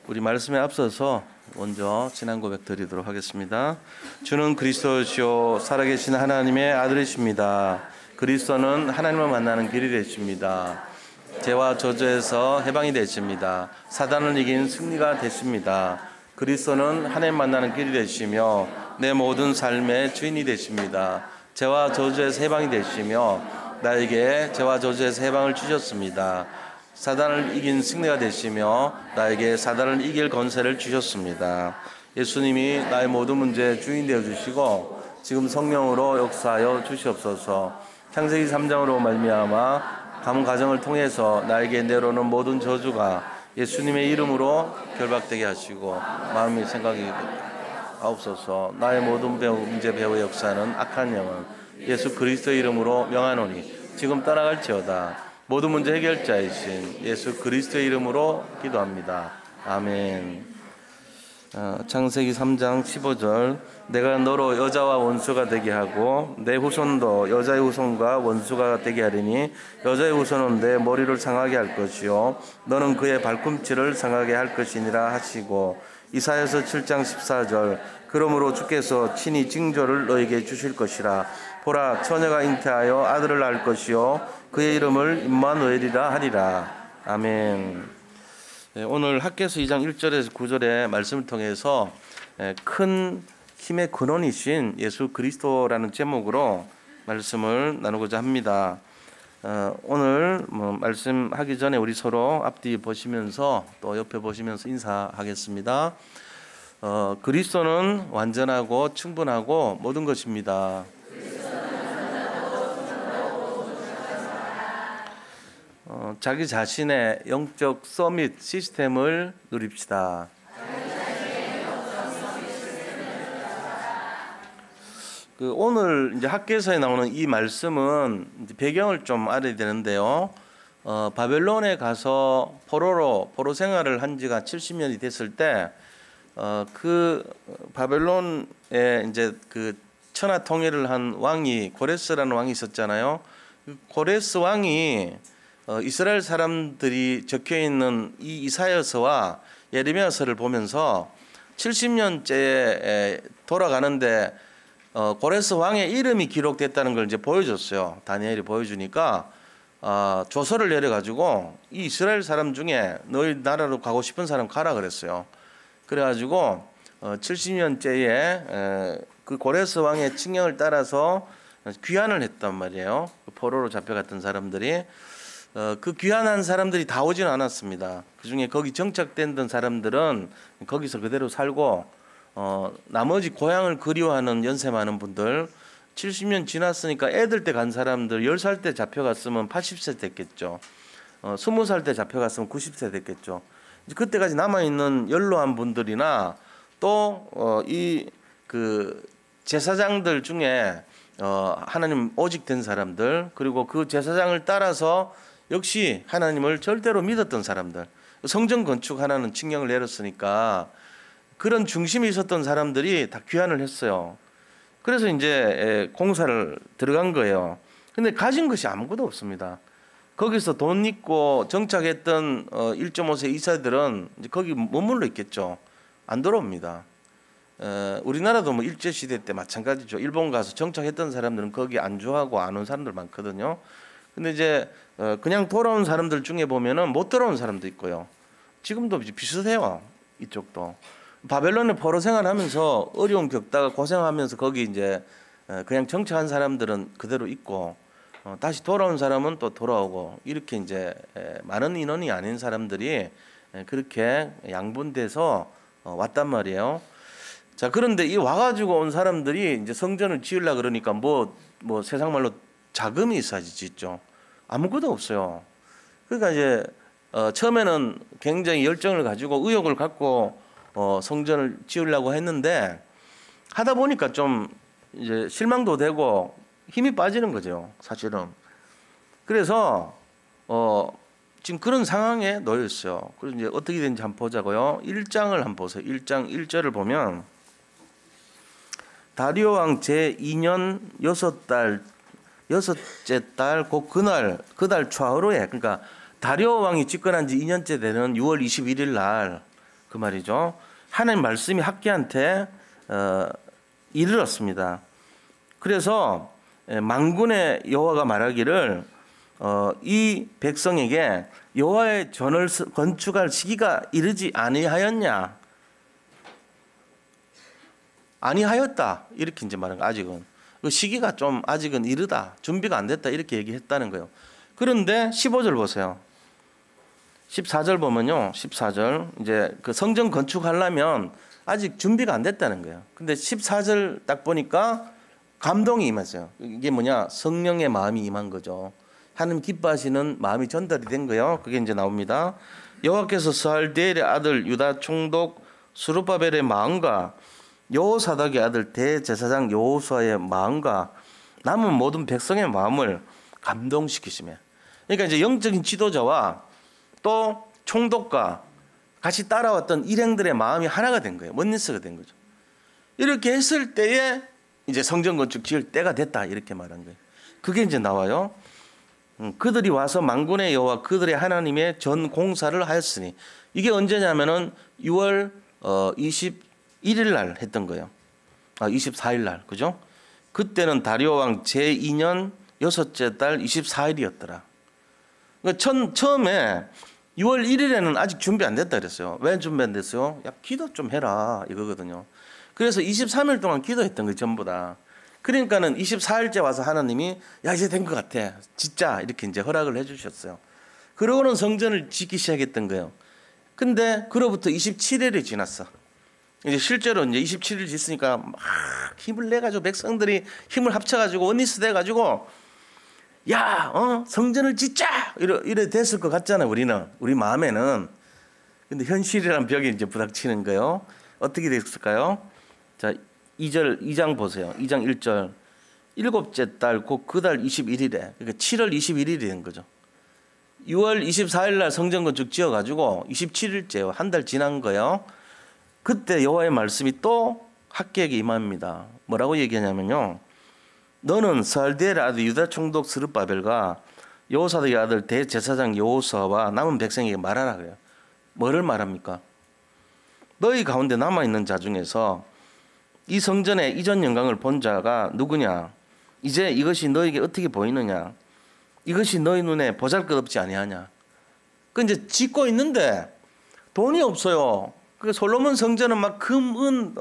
우리 말씀에 앞서서 먼저 신앙 고백 드리도록 하겠습니다. 주는 그리스도시요 살아계신 하나님의 아들이십니다. 그리스도는 하나님을 만나는 길이 되십니다. 죄와 저주에서 해방이 되십니다. 사단을 이긴 승리가 되십니다. 그리스도는 하나님 만나는 길이 되시며 내 모든 삶의 주인이 되십니다. 죄와 저주에서 해방이 되시며 나에게 죄와 저주에서 해방을 주셨습니다. 사단을 이긴 승리가 되시며 나에게 사단을 이길 권세를 주셨습니다. 예수님이 나의 모든 문제의 주인 되어주시고 지금 성령으로 역사하여 주시옵소서. 창세기 3장으로 말미암아 가문 가정을 통해서 나에게 내려오는 모든 저주가 예수님의 이름으로 결박되게 하시고 마음이 생각이 하옵소서. 나의 모든 문제 배후의 역사는 악한 영은 예수 그리스도의 이름으로 명하노니 지금 떠나갈지어다. 모든 문제 해결자이신 예수 그리스도의 이름으로 기도합니다. 아멘. 창세기 3장 15절 내가 너로 여자와 원수가 되게 하고 내 후손도 여자의 후손과 원수가 되게 하리니 여자의 후손은 내 머리를 상하게 할 것이요 너는 그의 발꿈치를 상하게 할 것이니라 하시고 이사야서 7장 14절 그러므로 주께서 친히 징조를 너에게 주실 것이라 보라 처녀가 잉태하여 아들을 낳을 것이요 그의 이름을 임마누엘이라 하리라. 아멘. 오늘 학개서 2장 1절에서 9절의 말씀을 통해서 큰 힘의 근원이신 예수 그리스도라는 제목으로 말씀을 나누고자 합니다. 오늘 말씀하기 전에 우리 서로 앞뒤 보시면서 또 옆에 보시면서 인사하겠습니다. 그리스도는 완전하고 충분하고 모든 것입니다. 자기 자신의 영적 서밋 시스템을 누립시다. 오늘 이제 학개서에 나오는 이 말씀은 이제 배경을 좀 알아야 되는데요. 바벨론에 가서 포로 생활을 한 지가 70년이 됐을 때, 그 바벨론에 이제 그 천하 통일을 한 왕이 고레스라는 왕이 있었잖아요. 그 고레스 왕이 이스라엘 사람들이 적혀 있는 이 이사야서와 예레미야서를 보면서 70년째에 돌아가는데 고레스 왕의 이름이 기록됐다는 걸 이제 보여줬어요. 다니엘이 보여주니까 조서를 내려가지고 이 이스라엘 사람 중에 너희 나라로 가고 싶은 사람 가라 그랬어요. 그래가지고 70년째에 그 고레스 왕의 칙령을 따라서 귀환을 했단 말이에요. 포로로 잡혀갔던 사람들이. 그 귀환한 사람들이 다 오진 않았습니다. 그중에 거기 정착된 사람들은 거기서 그대로 살고 나머지 고향을 그리워하는 연세 많은 분들 70년 지났으니까 애들 때 간 사람들 10살 때 잡혀갔으면 80세 됐겠죠. 20살 때 잡혀갔으면 90세 됐겠죠. 이제 그때까지 남아있는 연로한 분들이나 또 이 그 제사장들 중에 하나님 오직 된 사람들 그리고 그 제사장을 따라서 역시 하나님을 절대로 믿었던 사람들 성전 건축 하나는 칙령을 내렸으니까 그런 중심이 있었던 사람들이 다 귀환을 했어요. 그래서 이제 공사를 들어간 거예요. 근데 가진 것이 아무것도 없습니다. 거기서 돈 있고 정착했던 1.5세 이사들은 이제 거기 머물러 있겠죠. 안 돌아옵니다. 우리나라도 뭐 일제시대 때 마찬가지죠. 일본 가서 정착했던 사람들은 거기 안주하고 안 온 사람들 많거든요. 근데 이제 그냥 돌아온 사람들 중에 보면은 못 돌아온 사람도 있고요. 지금도 비슷해요. 이쪽도. 바벨론에 포로 생활하면서 어려움 겪다가 고생하면서 거기 이제 그냥 정착한 사람들은 그대로 있고 다시 돌아온 사람은 또 돌아오고 이렇게 이제 많은 인원이 아닌 사람들이 그렇게 양분돼서 왔단 말이에요. 자, 그런데 이 와가지고 온 사람들이 이제 성전을 지으려고 그러니까 뭐 세상 말로 자금이 있어야지 짓죠. 아무것도 없어요. 그러니까 이제 처음에는 굉장히 열정을 가지고 의욕을 갖고 성전을 지으려고 했는데 하다 보니까 좀 이제 실망도 되고 힘이 빠지는 거죠, 사실은. 그래서 지금 그런 상황에 놓여 있어요. 그래서 이제 어떻게 되는지 한번 보자고요. 1장을 한번 보세요. 1장 1절을 보면 다리오 왕 제2년 여섯째 달 곧 그달 초하루에 그러니까 다리오 왕이 집권한 지 2년째 되는 6월 21일 날 그 그 말이죠. 하나님 말씀이 학계한테 이르렀습니다. 그래서 만군의 여호와가 말하기를 이 백성에게 여호와의 전을 건축할 시기가 이르지 아니하였냐? 아니하였다. 이렇게 이제 말한 거. 아직은 그 시기가 좀 아직은 이르다. 준비가 안 됐다. 이렇게 얘기했다는 거예요. 그런데 15절 보세요. 14절 보면요. 14절 이제 그 성전 건축하려면 아직 준비가 안 됐다는 거예요. 근데 14절 딱 보니까 감동이 임했어요. 이게 뭐냐? 성령의 마음이 임한 거죠. 하나님 기뻐하시는 마음이 전달이 된 거예요. 그게 이제 나옵니다. 여호와께서 스알디엘의 아들 유다 총독 스룹바벨의 마음과 여호사닥의 아들 대제사장 여호수아의 마음과 남은 모든 백성의 마음을 감동시키시며, 그러니까 이제 영적인 지도자와 또 총독과 같이 따라왔던 일행들의 마음이 하나가 된 거예요. 원리스가 된 거죠. 이렇게 했을 때에 이제 성전 건축 지을 때가 됐다 이렇게 말한 거예요. 그게 이제 나와요. 그들이 와서 만군의 여호와 그들의 하나님의 전 공사를 하였으니, 이게 언제냐면은 6월 21일 날 했던 거예요. 24일 날, 그죠? 그때는 다리오 왕 제2년 여섯째 달 24일이었더라. 그러니까 처음에 6월 1일에는 아직 준비 안 됐다 그랬어요. 왜 준비 안 됐어요? 야, 기도 좀 해라 이거거든요. 그래서 23일 동안 기도했던 거예요, 전부 다. 그러니까는 24일째 와서 하나님이 야, 이제 된 것 같아, 진짜, 이렇게 이제 허락을 해주셨어요. 그러고는 성전을 짓기 시작했던 거예요. 근데 그로부터 27일이 지났어. 이제 실제로 이제 27일 짓으니까 막 힘을 내가지고 백성들이 힘을 합쳐가지고 원리스 돼가지고 야, 성전을 짓자 이래 됐을 것 같잖아요. 우리 마음에는. 근데 현실이란 벽이 이제 부닥치는 거예요. 어떻게 됐을까요? 자, 2장 보세요. 2장 1절. 일곱째 달 곧 그 달 21일에, 그러니까 7월 21일이 된 거죠. 6월 24일 날 성전 건축 지어가지고 27일째요. 한 달 지난 거예요. 그때 여호와의 말씀이 또 학계에게 임합니다. 뭐라고 얘기하냐면요. 너는 스알디엘의 아들 유다 총독 스룹바벨과 여호사닥의 아들 대제사장 여호수아와 남은 백성에게 말하라 그래요. 뭐를 말합니까? 너희 가운데 남아있는 자 중에서 이 성전의 이전 영광을 본 자가 누구냐? 이제 이것이 너에게 어떻게 보이느냐? 이것이 너희 눈에 보잘것없지 아니하냐? 그 이제 짓고 있는데 돈이 없어요. 그 솔로몬 성전은 막 금, 은,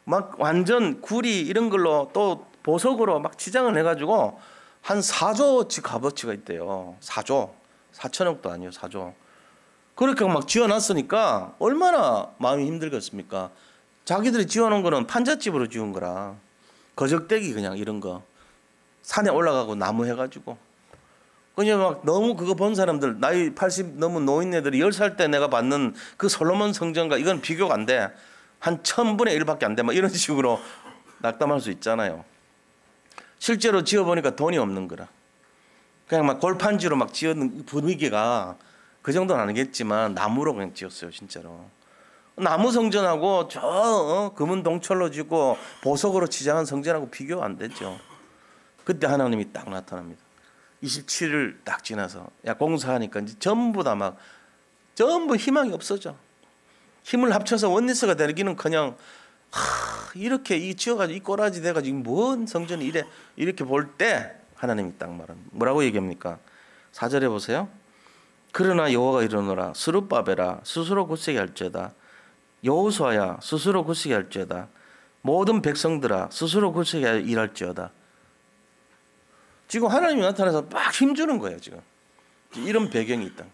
막 완전 구리 이런 걸로 또 보석으로 막 치장을 해가지고 한 4조치 값어치가 있대요. 4조, 4천억도 아니에요. 4조. 그렇게 막 지어놨으니까 얼마나 마음이 힘들겠습니까? 자기들이 지어놓은 거는 판잣집으로 지은 거라. 거적대기 그냥 이런 거. 산에 올라가고 나무 해가지고. 그냥 막 너무 그거 본 사람들, 나이 80 넘은 노인네들이 10살 때 내가 봤는 그 솔로몬 성전과 이건 비교가 안 돼. 한 1000분의 1밖에 안 돼. 막 이런 식으로 낙담할 수 있잖아요. 실제로 지어보니까 돈이 없는 거라. 그냥 막 골판지로 막 지었는 분위기가 그 정도는 아니겠지만 나무로 그냥 지었어요, 진짜로. 나무 성전하고 저 금은 동철로 짓고 보석으로 치장한 성전하고 비교가 안 되죠. 그때 하나님이 딱 나타납니다. 27일 딱 지나서 야, 공사하니까 이제 전부 다 막 전부 희망이 없어져. 힘을 합쳐서 원리스가 되기는커녕 이렇게 이 지어가지고 이 꼬라지 돼가지고 뭔 성전이 이렇게 볼 때 하나님이 딱 말합니다. 뭐라고 얘기합니까? 4절에 보세요. 그러나 여호와가 이르노라 스룹바벨아 스스로 굳세게 할지어다. 여호수아야 스스로 굳세게 할지어다. 모든 백성들아 스스로 굳세게 일할지어다. 지금 하나님이 나타나서 막 힘주는 거예요. 지금 이런 배경이 있다.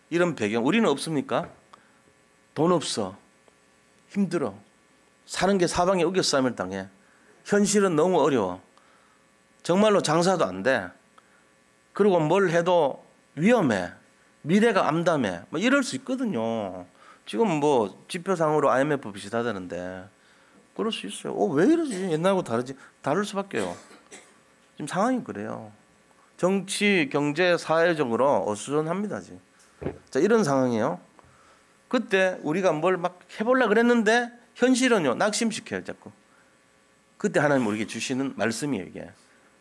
이런 배경 우리는 없습니까? 돈 없어, 힘들어, 사는 게 사방에 우겨싸움을 당해, 현실은 너무 어려워, 정말로 장사도 안 돼, 그리고 뭘 해도 위험해, 미래가 암담해, 뭐 이럴 수 있거든요. 지금 뭐 지표상으로 IMF 비슷하다는데 그럴 수 있어요. 왜 이러지? 옛날하고 다르지? 다를 수밖에요. 지금 상황이 그래요. 정치, 경제, 사회적으로 어수선합니다 지금. 자, 이런 상황이에요. 그때 우리가 뭘 막 해보려 그랬는데 현실은요 낙심시켜요 자꾸. 그때 하나님 우리에게 주시는 말씀이에요. 이게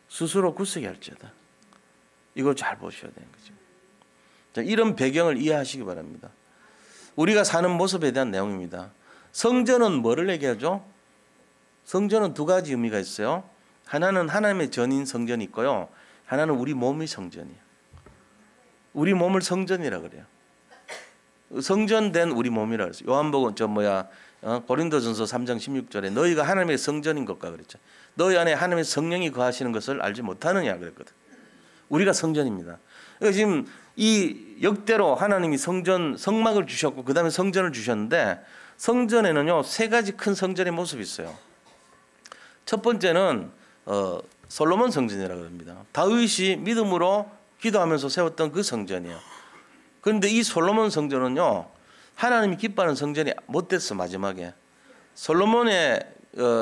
스스로 굳세게 할지어다. 이걸 잘 보셔야 되는 거죠. 자, 이런 배경을 이해하시기 바랍니다. 우리가 사는 모습에 대한 내용입니다. 성전은 뭐를 얘기하죠? 성전은 두 가지 의미가 있어요. 하나는 하나님의 전인 성전이 있고요. 하나는 우리 몸의 성전이에요. 우리 몸을 성전이라 그래요. 성전된 우리 몸이라 그랬어요. 요한복음 고린도전서 3장 16절에 너희가 하나님의 성전인 것과 그랬죠. 너희 안에 하나님의 성령이 거하시는 것을 알지 못하느냐 그랬거든. 우리가 성전입니다. 그러니까 지금 이 역대로 하나님이 성막을 주셨고 그 다음에 성전을 주셨는데 성전에는요 세 가지 큰 성전의 모습이 있어요. 첫 번째는 솔로몬 성전이라고 합니다. 다윗이 믿음으로 기도하면서 세웠던 그 성전이에요. 그런데 이 솔로몬 성전은요 하나님이 기뻐하는 성전이 못 됐어. 마지막에 솔로몬의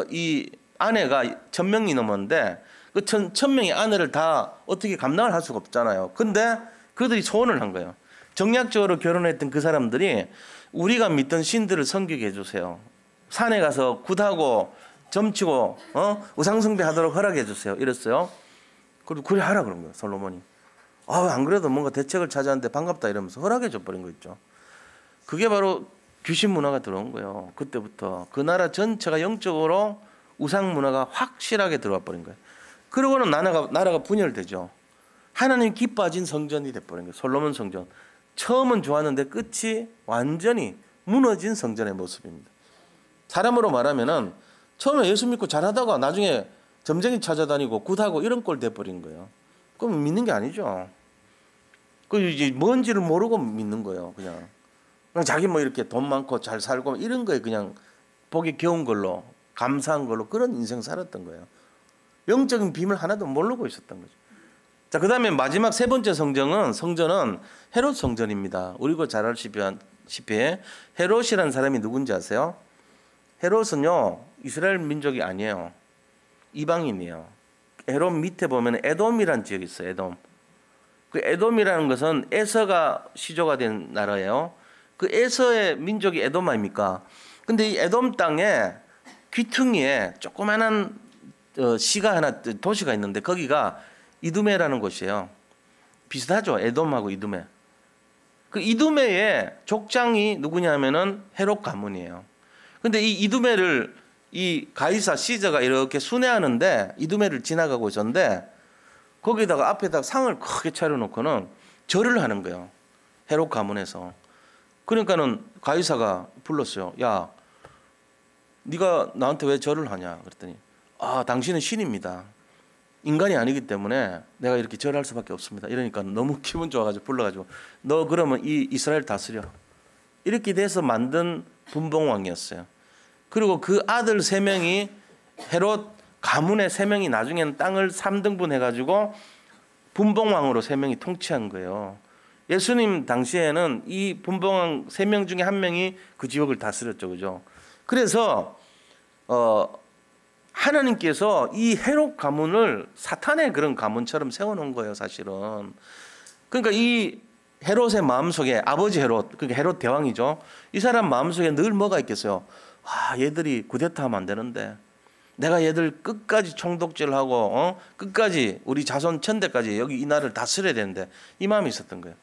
이 아내가 1000명이 넘었는데 그 1000명의 아내를 다 어떻게 감당을 할 수가 없잖아요. 근데 그들이 소원을 한 거예요. 정략적으로 결혼했던 그 사람들이 우리가 믿던 신들을 섬기게 해주세요. 산에 가서 굿하고 점치고 우상숭배 하도록 허락해 주세요. 이랬어요. 그리고 그래 하라 그런 거예요. 솔로몬이. 안 그래도 뭔가 대책을 찾았는데 반갑다 이러면서 허락해 줘버린 거 있죠. 그게 바로 귀신 문화가 들어온 거예요. 그때부터 그 나라 전체가 영적으로 우상 문화가 확실하게 들어와 버린 거예요. 그러고는 나라가 분열되죠. 하나님 기뻐하신 성전이 돼버린 거예요. 솔로몬 성전. 처음은 좋았는데 끝이 완전히 무너진 성전의 모습입니다. 사람으로 말하면은 처음에 예수 믿고 잘하다가 나중에 점쟁이 찾아다니고 굿하고 이런 꼴 돼버린 거예요. 그럼 믿는 게 아니죠. 그 이제 뭔지를 모르고 믿는 거예요. 그냥 자기 뭐 이렇게 돈 많고 잘 살고 이런 거에 그냥 보기 귀여운 걸로 감사한 걸로 그런 인생 살았던 거예요. 영적인 비밀 하나도 모르고 있었던 거죠. 자, 그다음에 마지막 세 번째 성전은 헤롯 성전입니다. 우리가 잘 알다시피 헤롯이라는 사람이 누군지 아세요? 헤롯은요 이스라엘 민족이 아니에요. 이방인이에요. 헤롯 밑에 보면 에돔이라는 지역이 있어요. 에돔. 그 에돔이라는 것은 에서가 시조가 된 나라예요. 그 에서의 민족이 에돔 아닙니까? 근데 이 에돔 땅에 귀퉁이에 조그마한 도시가 있는데 거기가 이두메라는 곳이에요. 비슷하죠. 에돔하고 이두메. 그 이두메의 족장이 누구냐면은 헤롯 가문이에요. 근데 이 이두메를 이 가이사 시저가 이렇게 순회하는데 이두메를 지나가고 있었는데 거기다가 앞에다가 상을 크게 차려놓고는 절을 하는 거예요. 헤롯 가문에서. 그러니까는 가이사가 불렀어요. 야, 네가 나한테 왜 절을 하냐? 그랬더니 당신은 신입니다. 인간이 아니기 때문에 내가 이렇게 절할 수밖에 없습니다. 이러니까 너무 기분 좋아가지고 불러가지고 너 그러면 이 이스라엘 다스려. 이렇게 돼서 만든 분봉왕이었어요. 그리고 그 아들 3명이 헤롯 가문의 3명이 나중에는 땅을 3등분 해가지고 분봉왕으로 3명이 통치한 거예요. 예수님 당시에는 이 분봉왕 3명 중에 1명이 그 지역을 다스렸죠. 그죠? 그래서 하나님께서 이 헤롯 가문을 사탄의 그런 가문처럼 세워놓은 거예요. 사실은. 그러니까 이 헤롯의 마음속에 아버지 헤롯, 그러니까 헤롯 대왕이죠. 이 사람 마음속에 늘 뭐가 있겠어요. 얘들이 쿠데타하면 안 되는데 내가 얘들 끝까지 총독질을 하고 끝까지 우리 자손 천대까지 여기 이 나라를 다스려야 되는데 이 마음이 있었던 거예요.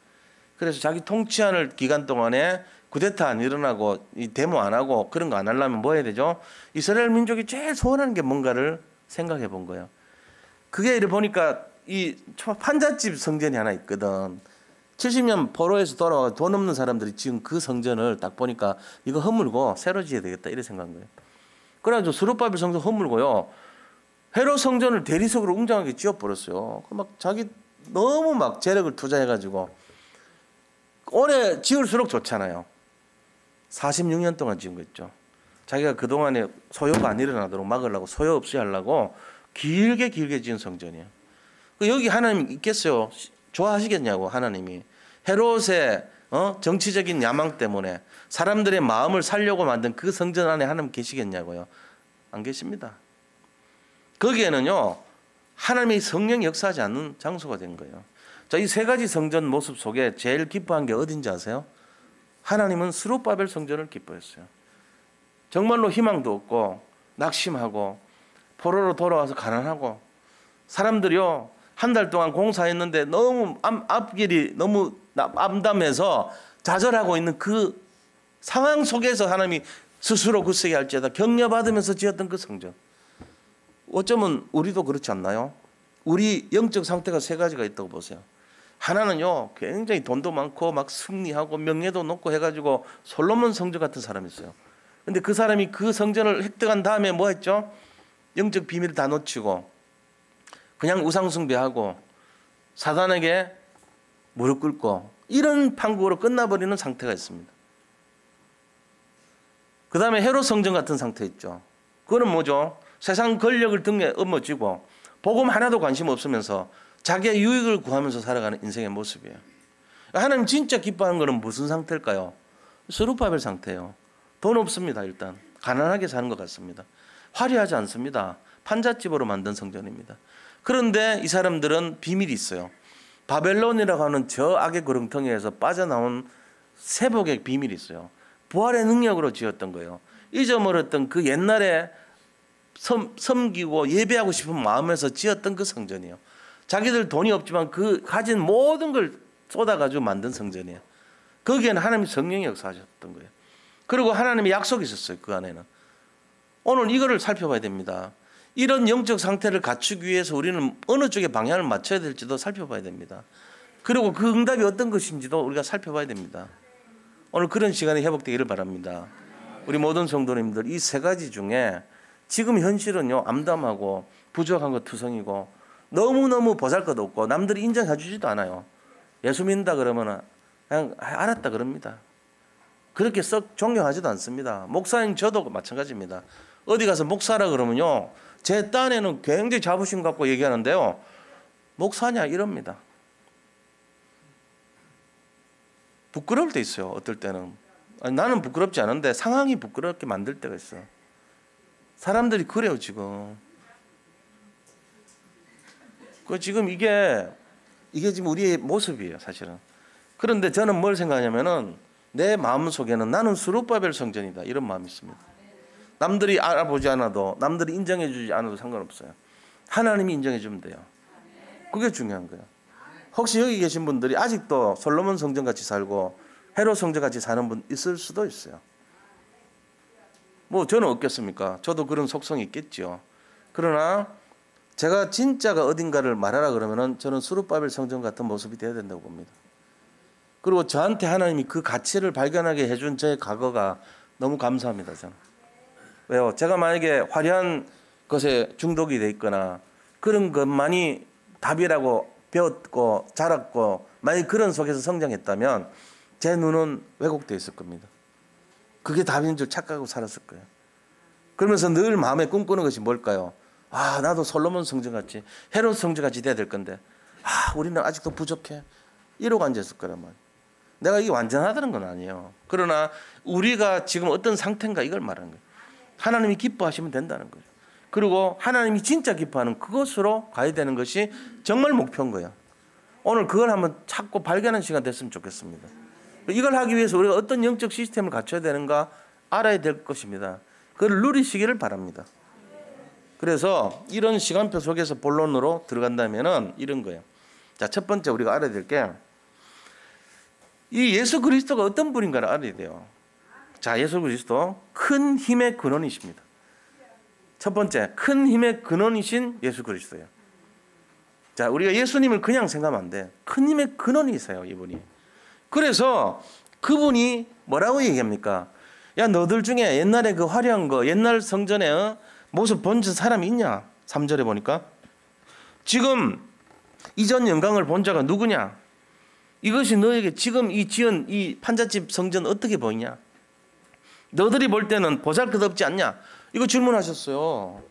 그래서 자기 통치하는 기간 동안에 쿠데타 안 일어나고 이 데모 안 하고 그런 거 안 하려면 뭐 해야 되죠? 이스라엘 민족이 제일 소원하는 게 뭔가를 생각해 본 거예요. 그게 이래 보니까 이 판잣집 성전이 하나 있거든. 70년 포로에서 돌아와 돈 없는 사람들이 지금 그 성전을 딱 보니까 이거 허물고 새로 지어야 되겠다 이래 생각한 거예요. 그래가지고 스룹바벨 성전 허물고요. 헤롯 성전을 대리석으로 웅장하게 지어버렸어요. 막 자기 너무 막 재력을 투자해가지고 오래 지을수록 좋잖아요. 46년 동안 지은 거 있죠. 자기가 그동안에 소요가 안 일어나도록 막으려고 소요 없이 하려고 길게 지은 성전이에요. 여기 하나님 있겠어요? 좋아하시겠냐고 하나님이. 헤롯의 정치적인 야망 때문에 사람들의 마음을 살려고 만든 그 성전 안에 하나님 계시겠냐고요. 안 계십니다. 거기에는요 하나님의 성령이 역사하지 않는 장소가 된 거예요. 자, 이 3가지 성전 모습 속에 제일 기뻐한 게 어딘지 아세요? 하나님은 스룹바벨 성전을 기뻐했어요. 정말로 희망도 없고 낙심하고 포로로 돌아와서 가난하고 사람들이요 한 달 동안 공사했는데 너무 앞길이 너무 암담해서 좌절하고 있는 그 상황 속에서 하나님이 스스로 굳세게 할지어다 격려받으면서 지었던 그 성전. 어쩌면 우리도 그렇지 않나요? 우리 영적 상태가 세 가지가 있다고 보세요. 하나는요, 굉장히 돈도 많고 막 승리하고 명예도 높고 해가지고 솔로몬 성전 같은 사람이 있어요. 근데 그 사람이 그 성전을 획득한 다음에 뭐 했죠? 영적 비밀을 다 놓치고 그냥 우상숭배하고 사단에게 무릎 꿇고 이런 판국으로 끝나버리는 상태가 있습니다. 그 다음에 헤롯 성전 같은 상태 있죠. 그거는 뭐죠? 세상 권력을 등에 업어쥐고 복음 하나도 관심 없으면서 자기의 유익을 구하면서 살아가는 인생의 모습이에요. 하나님 진짜 기뻐하는 것은 무슨 상태일까요? 스룹바벨 상태예요. 돈 없습니다. 일단 가난하게 사는 것 같습니다. 화려하지 않습니다. 판잣집으로 만든 성전입니다. 그런데 이 사람들은 비밀이 있어요. 바벨론이라고 하는 저 악의 구렁텅이에서 빠져나온 세복의 비밀이 있어요. 부활의 능력으로 지었던 거예요. 잊어버렸던 그 옛날에 섬기고 예배하고 싶은 마음에서 지었던 그 성전이에요. 자기들 돈이 없지만 그 가진 모든 걸 쏟아가지고 만든 성전이에요. 거기에는 하나님의 성령이 역사하셨던 거예요. 그리고 하나님의 약속이 있었어요. 그 안에는. 오늘 이거를 살펴봐야 됩니다. 이런 영적 상태를 갖추기 위해서 우리는 어느 쪽에 방향을 맞춰야 될지도 살펴봐야 됩니다. 그리고 그 응답이 어떤 것인지도 우리가 살펴봐야 됩니다. 오늘 그런 시간이 회복되기를 바랍니다. 우리 모든 성도님들 이 세 가지 중에 지금 현실은요, 암담하고 부족한 것 투성이고 너무너무 보잘것없고 남들이 인정해 주지도 않아요. 예수 믿는다 그러면 그냥 알았다 그럽니다. 그렇게 썩 존경하지도 않습니다. 목사님 저도 마찬가지입니다. 어디 가서 목사라 그러면요, 제 딴에는 굉장히 자부심 갖고 얘기하는데요, 목사냐 이럽니다. 부끄러울 때 있어요. 어떨 때는. 아니, 나는 부끄럽지 않은데 상황이 부끄럽게 만들 때가 있어. 사람들이 그래요 지금. 지금 이게 지금 우리의 모습이에요 사실은. 그런데 저는 뭘 생각하냐면은 내 마음 속에는 나는 스룹바벨 성전이다 이런 마음이 있습니다. 남들이 알아보지 않아도 남들이 인정해 주지 않아도 상관없어요. 하나님이 인정해 주면 돼요. 그게 중요한 거예요. 혹시 여기 계신 분들이 아직도 솔로몬 성전 같이 살고 헤롯 성전 같이 사는 분 있을 수도 있어요. 뭐 저는 없겠습니까? 저도 그런 속성이 있겠죠. 그러나 제가 진짜가 어딘가를 말하라 그러면은 저는 스룹바벨 성전 같은 모습이 되어야 된다고 봅니다. 그리고 저한테 하나님이 그 가치를 발견하게 해준 저의 과거가 너무 감사합니다. 저는. 왜요? 제가 만약에 화려한 것에 중독이 돼 있거나 그런 것만이 답이라고 배웠고 자랐고 만약 그런 속에서 성장했다면 제 눈은 왜곡되어 있을 겁니다. 그게 답인 줄 착각하고 살았을 거예요. 그러면서 늘 마음에 꿈꾸는 것이 뭘까요? 아, 나도 솔로몬 성전같이 헤롯 성전같이 돼야 될 건데 우리는 아직도 부족해 이러고 앉았을 거란 말이에요. 내가 이게 완전하다는 건 아니에요. 그러나 우리가 지금 어떤 상태인가 이걸 말하는 거예요. 하나님이 기뻐하시면 된다는 거예요. 그리고 하나님이 진짜 기뻐하는 그것으로 가야 되는 것이 정말 목표인 거예요. 오늘 그걸 한번 찾고 발견하는 시간 됐으면 좋겠습니다. 이걸 하기 위해서 우리가 어떤 영적 시스템을 갖춰야 되는가 알아야 될 것입니다. 그걸 누리시기를 바랍니다. 그래서 이런 시간표 속에서 본론으로 들어간다면은 이런 거예요. 자, 첫 번째 우리가 알아야 될 게 이 예수 그리스도가 어떤 분인가를 알아야 돼요. 자, 예수 그리스도 큰 힘의 근원이십니다. 첫 번째, 큰 힘의 근원이신 예수 그리스도예요. 자, 우리가 예수님을 그냥 생각하면 안 돼. 큰 힘의 근원이세요, 이분이. 그래서 그분이 뭐라고 얘기합니까? 야, 너들 중에 옛날에 그 화려한 거, 옛날 성전에 모습 본 사람이 있냐? 3절에 보니까. 지금 이전 영광을 본 자가 누구냐? 이것이 너에게 지금 이 지은 이 판잣집 성전 어떻게 보이냐? 너들이 볼 때는 보잘것없지 않냐? 이거 질문하셨어요.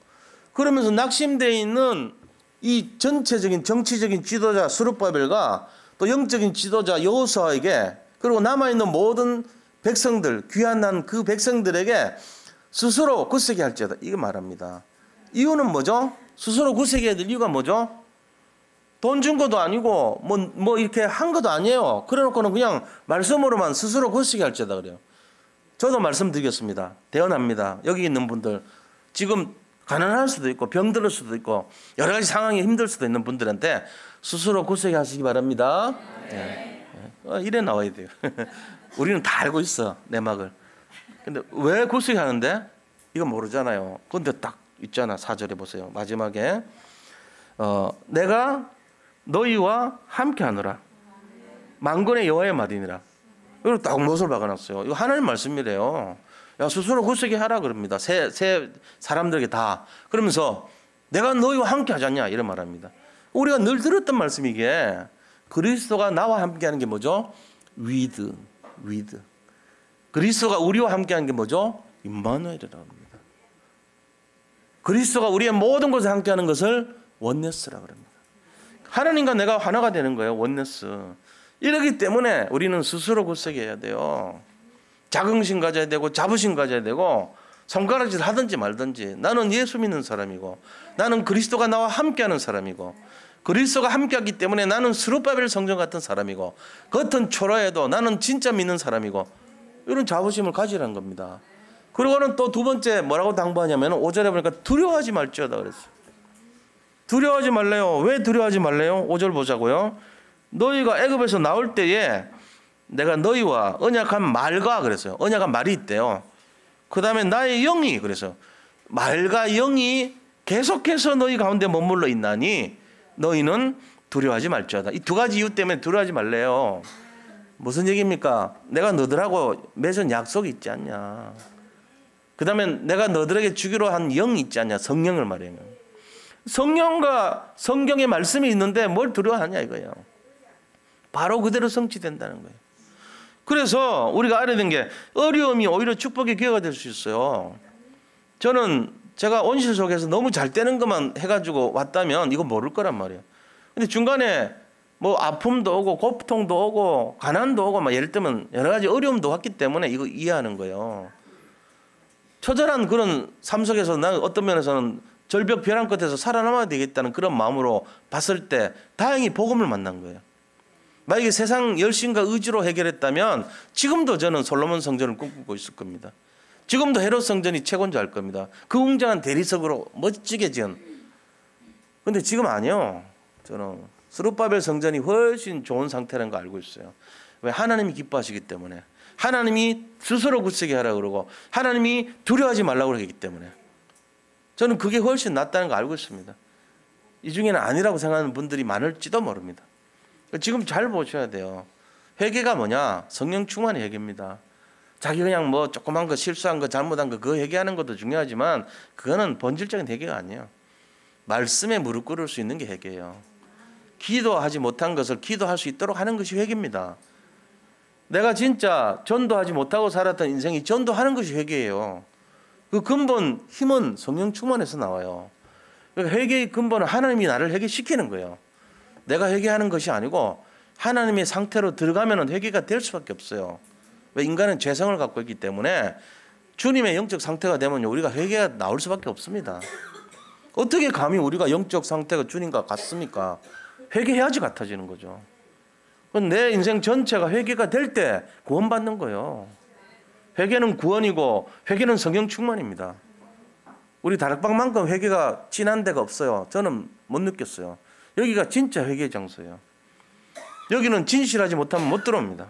그러면서 낙심되어 있는 이 전체적인 정치적인 지도자 스룹바벨과 또 영적인 지도자 여호수아에게 그리고 남아있는 모든 백성들 귀한 그 백성들에게 스스로 굳세게 할지어다 이거 말합니다. 이유는 뭐죠? 스스로 굳세게 해야 될 이유가 뭐죠? 돈 준 것도 아니고 뭐 이렇게 한 것도 아니에요. 그래놓고는 그냥 말씀으로만 스스로 굳세게 할지어다 그래요. 저도 말씀드리겠습니다. 대언합니다. 여기 있는 분들 지금 가난할 수도 있고 병들 수도 있고 여러 가지 상황이 힘들 수도 있는 분들한테 스스로 굳세게 하시기 바랍니다. 네. 이래 나와야 돼요. 우리는 다 알고 있어 내막을. 근데 왜 굳세게 하는데? 이거 모르잖아요. 근데 딱 있잖아. 4절에 보세요. 마지막에 내가 너희와 함께 하노라. 만군의 여호와의 말이니라. 이걸 딱 못을 박아놨어요. 이거 하나님 말씀이래요. 야, 스스로 굳세게 하라 그럽니다. 새 사람들에게 다. 그러면서 내가 너희와 함께 하지 않냐 이런 말합니다. 우리가 늘 들었던 말씀이 이게 그리스도가 나와 함께하는 게 뭐죠? with. 그리스도가 우리와 함께하는 게 뭐죠? 임마누엘이라고 합니다. 그리스도가 우리의 모든 것을 함께하는 것을 원네스라고 합니다. 하나님과 내가 하나가 되는 거예요. 원네스. 이러기 때문에 우리는 스스로 굳세게 해야 돼요. 자긍심 가져야 되고 자부심 가져야 되고 손가락질 하든지 말든지 나는 예수 믿는 사람이고 나는 그리스도가 나와 함께하는 사람이고 그리스도가 함께하기 때문에 나는 스룹바벨 성전 같은 사람이고 겉은 초라해도 나는 진짜 믿는 사람이고 이런 자부심을 가지라는 겁니다. 그리고는 또 두 번째 뭐라고 당부하냐면 5절에 보니까 두려워하지 말지어다 그랬어요. 두려워하지 말래요. 왜 두려워하지 말래요? 5절 보자고요. 너희가 애굽에서 나올 때에 내가 너희와 언약한 말과 그랬어요. 언약한 말이 있대요. 그 다음에 나의 영이 그래서 말과 영이 계속해서 너희 가운데 머물러 있나니 너희는 두려워하지 말지어다. 이 두 가지 이유 때문에 두려워하지 말래요. 무슨 얘기입니까? 내가 너들하고 맺은 약속이 있지 않냐. 그 다음에 내가 너들에게 주기로 한 영이 있지 않냐. 성령을 말해요. 성령과 성경의 말씀이 있는데 뭘 두려워하냐 이거예요. 바로 그대로 성취된다는 거예요. 그래서 우리가 알아야 되는 게 어려움이 오히려 축복의 기회가 될 수 있어요. 저는 제가 온실 속에서 너무 잘 되는 것만 해가지고 왔다면 이거 모를 거란 말이에요. 근데 중간에 뭐 아픔도 오고 고통도 오고 가난도 오고 막 예를 들면 여러 가지 어려움도 왔기 때문에 이거 이해하는 거예요. 처절한 그런 삶 속에서 난 어떤 면에서는 절벽 벼랑 끝에서 살아남아야 되겠다는 그런 마음으로 봤을 때 다행히 복음을 만난 거예요. 만약에 세상 열심과 의지로 해결했다면 지금도 저는 솔로몬 성전을 꿈꾸고 있을 겁니다. 지금도 헤롯 성전이 최고인 줄 알 겁니다. 그 웅장한 대리석으로 멋지게 지은. 근데 지금 아니요. 저는 스룹바벨 성전이 훨씬 좋은 상태라는 거 알고 있어요. 왜? 하나님이 기뻐하시기 때문에. 하나님이 스스로 굳세게 하라고 그러고 하나님이 두려워하지 말라고 그러기 때문에. 저는 그게 훨씬 낫다는 거 알고 있습니다. 이 중에는 아니라고 생각하는 분들이 많을지도 모릅니다. 지금 잘 보셔야 돼요. 회개가 뭐냐? 성령 충만의 회개입니다. 자기 그냥 뭐 조그만 거 실수한 거 잘못한 거 그거 회개하는 것도 중요하지만 그거는 본질적인 회개가 아니에요. 말씀에 무릎 꿇을 수 있는 게 회개예요. 기도하지 못한 것을 기도할 수 있도록 하는 것이 회개입니다. 내가 진짜 전도하지 못하고 살았던 인생이 전도하는 것이 회개예요. 그 근본 힘은 성령 충만에서 나와요. 회개의 근본은 하나님이 나를 회개시키는 거예요. 내가 회개하는 것이 아니고 하나님의 상태로 들어가면 회개가 될 수밖에 없어요. 왜? 인간은 죄성을 갖고 있기 때문에 주님의 영적 상태가 되면 우리가 회개가 나올 수밖에 없습니다. 어떻게 감히 우리가 영적 상태가 주님과 같습니까? 회개해야지 같아지는 거죠. 내 인생 전체가 회개가 될 때 구원받는 거예요. 회개는 구원이고 회개는 성령 충만입니다. 우리 다락방만큼 회개가 진한 데가 없어요. 저는 못 느꼈어요. 여기가 진짜 회개의 장소예요. 여기는 진실하지 못하면 못 들어옵니다.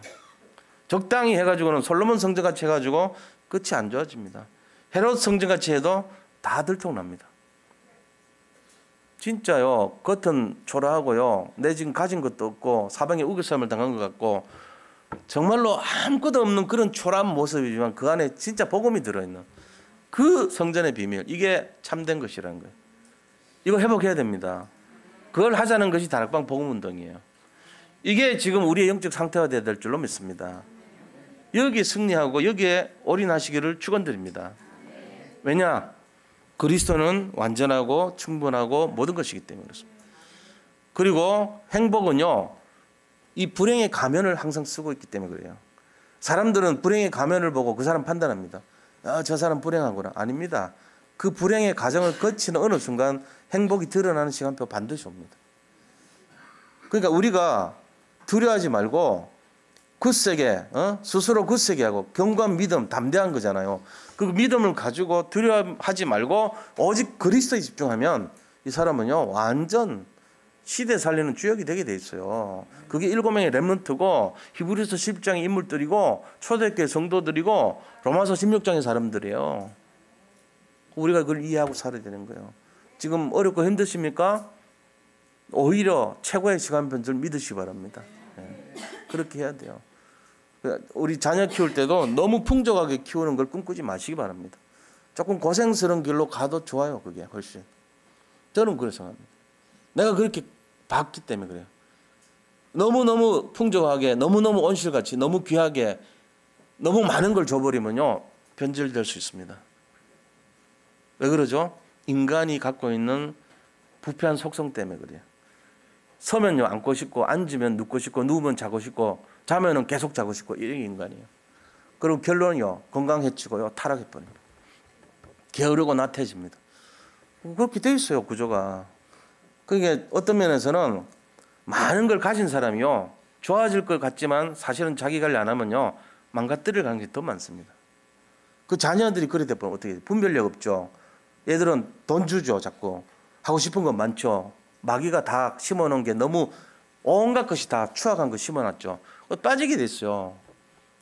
적당히 해가지고는 솔로몬 성전같이 해가지고 끝이 안 좋아집니다. 헤롯 성전같이 해도 다 들통납니다. 진짜요. 겉은 초라하고요. 내 지금 가진 것도 없고 사방에 우겨쌈을 당한 것 같고 정말로 아무것도 없는 그런 초라한 모습이지만 그 안에 진짜 복음이 들어있는 그 성전의 비밀. 이게 참된 것이라는 거예요. 이거 회복해야 됩니다. 그걸 하자는 것이 다락방 복음운동이에요. 이게 지금 우리의 영적 상태가 되어야 될 줄로 믿습니다. 여기에 승리하고 여기에 올인하시기를 축원드립니다. 왜냐? 그리스도는 완전하고 충분하고 모든 것이기 때문에 그렇습니다. 그리고 행복은요, 이 불행의 가면을 항상 쓰고 있기 때문에 그래요. 사람들은 불행의 가면을 보고 그 사람 판단합니다. 저 사람 불행하구나. 아닙니다. 그 불행의 과정을 거치는 어느 순간 행복이 드러나는 시간표 반드시 옵니다. 그러니까 우리가 두려워하지 말고 굳세게 스스로 굳세게 하고 견고한 믿음, 담대한 거잖아요. 그 믿음을 가지고 두려워하지 말고 오직 그리스도에 집중하면 이 사람은요 완전 시대 살리는 주역이 되게 돼 있어요. 그게 7명의 렘넌트고 히브리서 10장의 인물들이고 초대교회 성도들이고 로마서 16장의 사람들이에요. 우리가 그걸 이해하고 살아야 되는 거예요. 지금 어렵고 힘드십니까? 오히려 최고의 시간 변제를 믿으시기 바랍니다. 그렇게 해야 돼요. 우리 자녀 키울 때도 너무 풍족하게 키우는 걸 꿈꾸지 마시기 바랍니다. 조금 고생스러운 길로 가도 좋아요. 그게 훨씬. 저는 그렇게 생각합니다. 내가 그렇게 봤기 때문에 그래요. 너무너무 풍족하게, 너무너무 온실같이, 너무 귀하게, 너무 많은 걸 줘버리면요, 변질될 수 있습니다. 왜 그러죠? 인간이 갖고 있는 부패한 속성 때문에 그래요. 서면요 앉고 싶고, 앉으면 눕고 싶고, 누우면 자고 싶고, 자면은 계속 자고 싶고, 이런 게 인간이에요. 그리고 결론은요, 건강 해치고요, 타락해버립니다. 게으르고 나태해집니다. 그렇게 돼 있어요, 구조가. 그게 어떤 면에서는 많은 걸 가진 사람이요, 좋아질 것 같지만 사실은 자기 관리 안 하면요, 망가뜨릴 가능성이 더 많습니다. 그 자녀들이 그래 돼버리면 어떻게 돼요? 분별력 없죠. 얘들은 돈 주죠, 자꾸. 하고 싶은 건 많죠. 마귀가 다 심어놓은 게 너무 온갖 것이 다 추악한 거 심어놨죠. 빠지게 됐어요.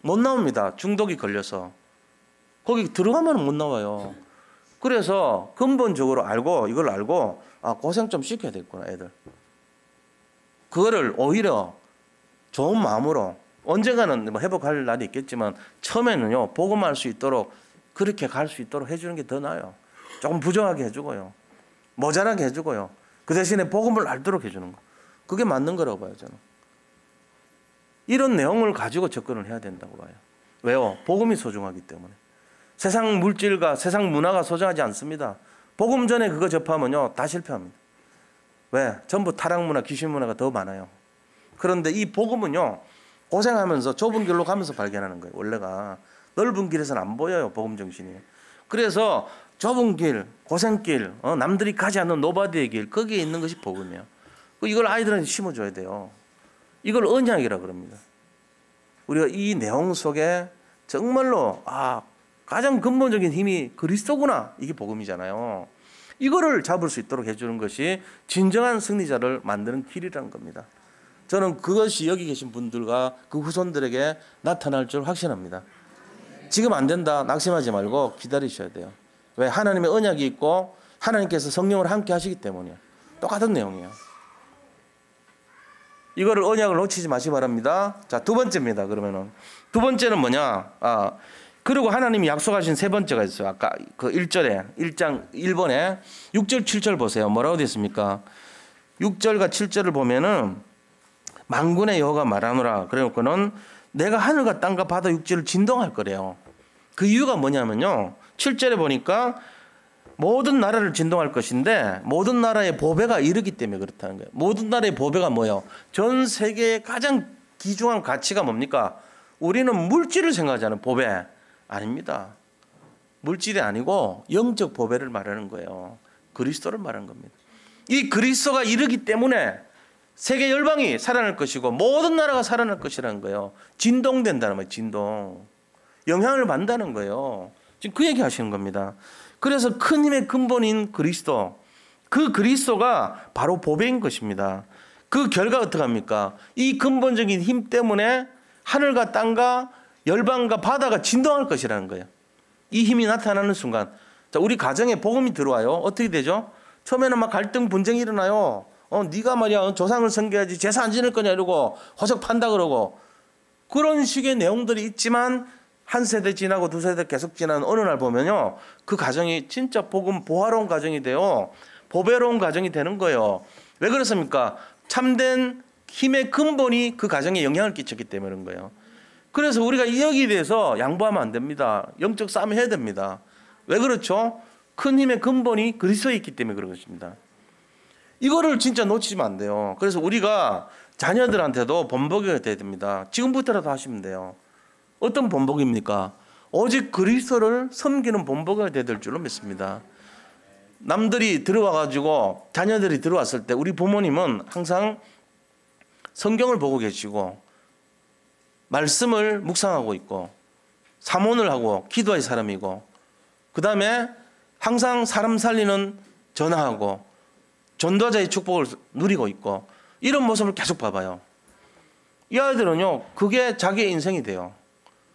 못 나옵니다. 중독이 걸려서. 거기 들어가면 못 나와요. 그래서 근본적으로 알고, 이걸 알고, 아, 고생 좀 시켜야 되겠구나, 애들. 그거를 오히려 좋은 마음으로, 언젠가는 뭐 회복할 날이 있겠지만, 처음에는요, 복음할 수 있도록, 그렇게 갈 수 있도록 해주는 게 더 나아요. 조금 부정하게 해주고요. 모자라게 해주고요. 그 대신에 복음을 알도록 해주는 거. 그게 맞는 거라고 봐요, 저는. 이런 내용을 가지고 접근을 해야 된다고 봐요. 왜요? 복음이 소중하기 때문에. 세상 물질과 세상 문화가 소중하지 않습니다. 복음 전에 그거 접하면요, 다 실패합니다. 왜? 전부 타락 문화, 귀신 문화가 더 많아요. 그런데 이 복음은요, 고생하면서 좁은 길로 가면서 발견하는 거예요. 원래가 넓은 길에서는 안 보여요, 복음 정신이. 그래서 좁은 길, 고생길, 남들이 가지 않는 노바디의 길, 거기에 있는 것이 복음이에요. 이걸 아이들한테 심어줘야 돼요. 이걸 언약이라 그럽니다. 우리가 이 내용 속에 정말로 가장 근본적인 힘이 그리스도구나, 이게 복음이잖아요. 이거를 잡을 수 있도록 해주는 것이 진정한 승리자를 만드는 길이라는 겁니다. 저는 그것이 여기 계신 분들과 그 후손들에게 나타날 줄 확신합니다. 지금 안 된다 낙심하지 말고 기다리셔야 돼요. 왜? 하나님의 언약이 있고 하나님께서 성령을 함께 하시기 때문이에요. 똑같은 내용이에요. 이거를 언약을 놓치지 마시기 바랍니다. 자, 두 번째입니다. 그러면은 두 번째는 뭐냐? 그리고 하나님이 약속하신 세 번째가 있어요. 아까 그 1절에 1장 1번에 6절 7절 보세요. 뭐라고 되어 있습니까? 6절과 7절을 보면은 만군의 여호와가 말하노라. 그래놓고는 내가 하늘과 땅과 바다 육지를 진동할 거래요. 그 이유가 뭐냐면요, 7절에 보니까 모든 나라를 진동할 것인데 모든 나라의 보배가 이르기 때문에 그렇다는 거예요. 모든 나라의 보배가 뭐예요? 전 세계의 가장 귀중한 가치가 뭡니까? 우리는 물질을 생각하잖아요. 보배 아닙니다. 물질이 아니고 영적 보배를 말하는 거예요. 그리스도를 말하는 겁니다. 이 그리스도가 이르기 때문에 세계 열방이 살아날 것이고 모든 나라가 살아날 것이라는 거예요. 진동된다는 거예요. 진동. 영향을 받는다는 거예요. 지금 그 얘기 하시는 겁니다. 그래서 큰 힘의 근본인 그리스도, 그 그리스도가 바로 보배인 것입니다. 그 결과 어떻게 합니까? 이 근본적인 힘 때문에 하늘과 땅과 열방과 바다가 진동할 것이라는 거예요. 이 힘이 나타나는 순간, 자, 우리 가정에 복음이 들어와요. 어떻게 되죠? 처음에는 막 갈등 분쟁이 일어나요. 네가 말이야 조상을 섬겨야지 제사 안 지낼 거냐 이러고 호적 판다 그러고, 그런 식의 내용들이 있지만 한 세대 지나고 두 세대 계속 지나는 어느 날 보면요, 그 가정이 진짜 복음 보화로운 가정이 돼요. 보배로운 가정이 되는 거예요. 왜 그렇습니까? 참된 힘의 근본이 그 가정에 영향을 끼쳤기 때문에 그런 거예요. 그래서 우리가 이 여기에 대해서 양보하면 안 됩니다. 영적 싸움 해야 됩니다. 왜 그렇죠? 큰 힘의 근본이 그리스도에 있기 때문에 그런 것입니다. 이거를 진짜 놓치면 안 돼요. 그래서 우리가 자녀들한테도 본보기가 돼야 됩니다. 지금부터라도 하시면 돼요. 어떤 본보기입니까? 오직 그리스도를 섬기는 본보기가 돼야 될 줄로 믿습니다. 남들이 들어와가지고 자녀들이 들어왔을 때 우리 부모님은 항상 성경을 보고 계시고 말씀을 묵상하고 있고 사모를 하고 기도할 사람이고, 그 다음에 항상 사람 살리는 전화하고 전도자의 축복을 누리고 있고 이런 모습을 계속 봐봐요. 이 아이들은요, 그게 자기의 인생이 돼요.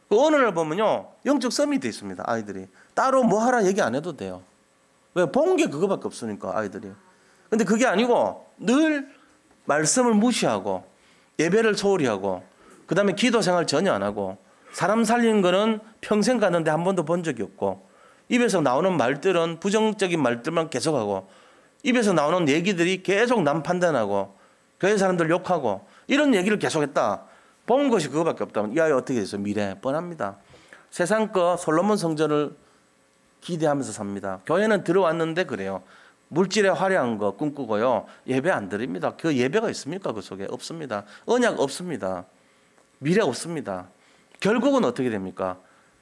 어느 날 보면요, 영적 썸이 돼 있습니다. 아이들이 따로 뭐 하라 얘기 안 해도 돼요. 왜? 본 게 그거밖에 없으니까 아이들이. 근데 그게 아니고 늘 말씀을 무시하고 예배를 소홀히 하고 그 다음에 기도 생활 전혀 안 하고 사람 살리는 거는 평생 가는데 한 번도 본 적이 없고 입에서 나오는 말들은 부정적인 말들만 계속하고 입에서 나오는 얘기들이 계속 남 판단하고 교회 사람들 욕하고 이런 얘기를 계속했다. 본 것이 그거밖에 없다면 이 아이 어떻게 됐어요? 미래 뻔합니다. 세상 거 솔로몬 성전을 기대하면서 삽니다. 교회는 들어왔는데 그래요. 물질의 화려한 거 꿈꾸고요. 예배 안 드립니다. 그 예배가 있습니까? 그 속에 없습니다. 언약 없습니다. 미래 없습니다. 결국은 어떻게 됩니까?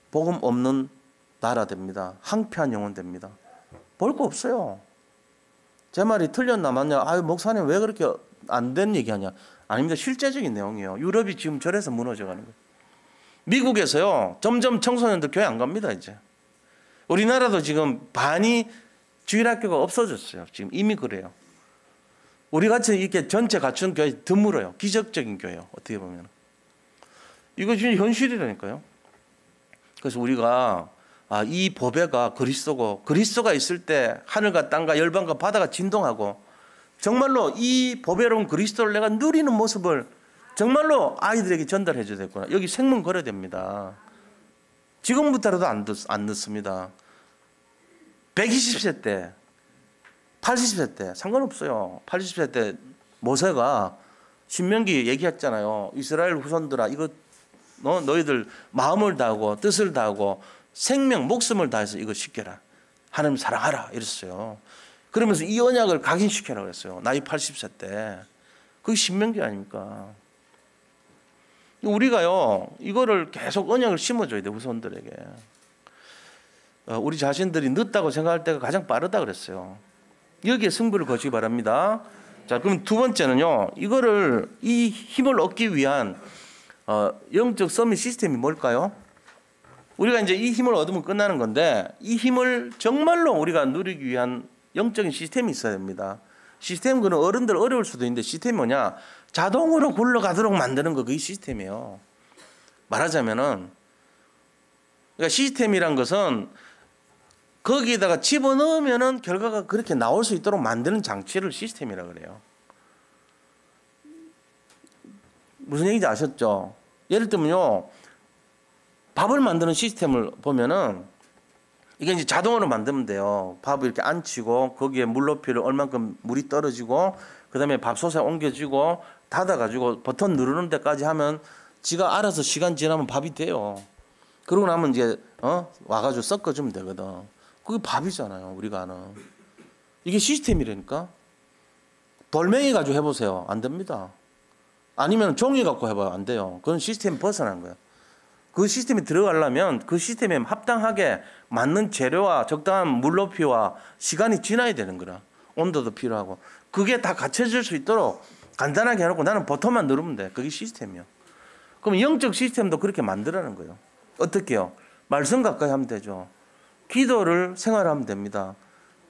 복음 없는 나라 됩니다. 황폐한 영혼 됩니다. 볼 거 없어요. 제 말이 틀렸나 맞냐? 아유 목사님 왜 그렇게 안 된 얘기하냐? 아닙니다. 실제적인 내용이에요. 유럽이 지금 저래서 무너져가는 거예요. 미국에서요 점점 청소년들 교회 안 갑니다. 이제 우리나라도 지금 반이 주일학교가 없어졌어요. 지금 이미 그래요. 우리 같이 이렇게 전체 갖춘 교회 드물어요. 기적적인 교회요. 어떻게 보면 이거 지금 현실이라니까요. 그래서 우리가 이 보배가 그리스도고 그리스도가 있을 때 하늘과 땅과 열방과 바다가 진동하고 정말로 이 보배로운 그리스도를 내가 누리는 모습을 정말로 아이들에게 전달해 줘야 되겠구나. 여기 생문 걸어야 됩니다. 지금부터라도 안 늦습니다. 120세 때 80세 때 상관없어요. 80세 때 모세가 신명기 얘기했잖아요. 이스라엘 후손들아 이거 너희들 마음을 다하고 뜻을 다하고 생명 목숨을 다해서 이거 지켜라. 하나님 사랑하라 이랬어요. 그러면서 이 언약을 각인시켜라 그랬어요. 나이 80세 때. 그게 신명기 아닙니까? 우리가요 이거를 계속 언약을 심어줘야 돼 후손들에게. 우리 자신들이 늦다고 생각할 때가 가장 빠르다 그랬어요. 여기에 승부를 거시기 바랍니다. 자, 그럼 두 번째는요 이거를 이 힘을 얻기 위한 영적 서밋 시스템이 뭘까요? 우리가 이제 이 힘을 얻으면 끝나는 건데 이 힘을 정말로 우리가 누리기 위한 영적인 시스템이 있어야 됩니다. 시스템 그는 어른들 어려울 수도 있는데 시스템이 뭐냐? 자동으로 굴러가도록 만드는 거 그게 시스템이에요. 말하자면은 그러니까 시스템이란 것은 거기에다가 집어넣으면은 결과가 그렇게 나올 수 있도록 만드는 장치를 시스템이라 그래요. 무슨 얘기인지 아셨죠? 예를 들면요. 밥을 만드는 시스템을 보면은 이게 이제 자동으로 만들면 돼요. 밥을 이렇게 안치고 거기에 물높이를 얼만큼 물이 떨어지고 그다음에 밥솥에 옮겨지고 닫아가지고 버튼 누르는 데까지 하면 지가 알아서 시간 지나면 밥이 돼요. 그러고 나면 이제 와가지고 섞어주면 되거든. 그게 밥이잖아요. 우리가 아는. 이게 시스템이라니까. 돌멩이 가지고 해보세요. 안 됩니다. 아니면 종이 갖고 해봐요. 안 돼요. 그건 시스템이 벗어난 거예요. 그 시스템이 들어가려면 그 시스템에 합당하게 맞는 재료와 적당한 물높이와 시간이 지나야 되는 거라. 온도도 필요하고. 그게 다 갖춰질 수 있도록 간단하게 해놓고 나는 버튼만 누르면 돼. 그게 시스템이요. 그럼 영적 시스템도 그렇게 만들라는 거예요. 어떻게요? 말씀 가까이 하면 되죠. 기도를 생활하면 됩니다.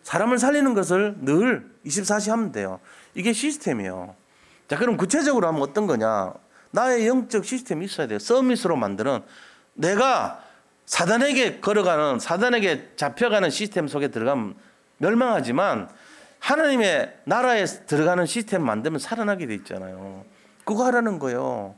사람을 살리는 것을 늘 24시 하면 돼요. 이게 시스템이에요. 자, 그럼 구체적으로 하면 어떤 거냐? 나의 영적 시스템이 있어야 돼요. 서밋으로 만드는 내가 사단에게 걸어가는 사단에게 잡혀가는 시스템 속에 들어가면 멸망하지만 하나님의 나라에 들어가는 시스템 만들면 살아나게 돼 있잖아요. 그거 하라는 거예요.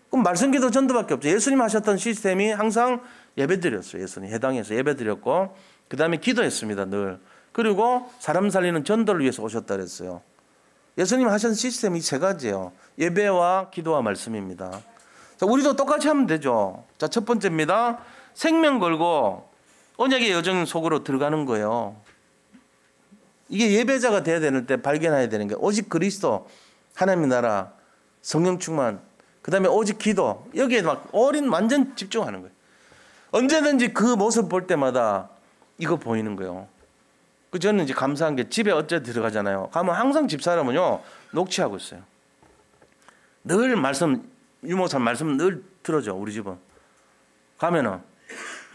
그럼 말씀기도 전도밖에 없죠. 예수님 하셨던 시스템이 항상 예배드렸어요. 예수님 해당해서 예배드렸고 그 다음에 기도했습니다. 늘. 그리고 사람 살리는 전도를 위해서 오셨다 그랬어요. 예수님 하신 시스템이 세 가지예요. 예배와 기도와 말씀입니다. 자, 우리도 똑같이 하면 되죠. 자, 첫 번째입니다. 생명 걸고 언약의 여정 속으로 들어가는 거예요. 이게 예배자가 돼야 되는 때 발견해야 되는 게 오직 그리스도, 하나님의 나라, 성령 충만, 그 다음에 오직 기도, 여기에 막 완전 집중하는 거예요. 언제든지 그 모습 볼 때마다 이거 보이는 거예요. 저는 이제 감사한 게 집에 어째 들어가잖아요. 가면 항상 집사람은요 녹취하고 있어요. 늘 말씀, 유목사 말씀 늘 들어줘. 우리 집은 가면은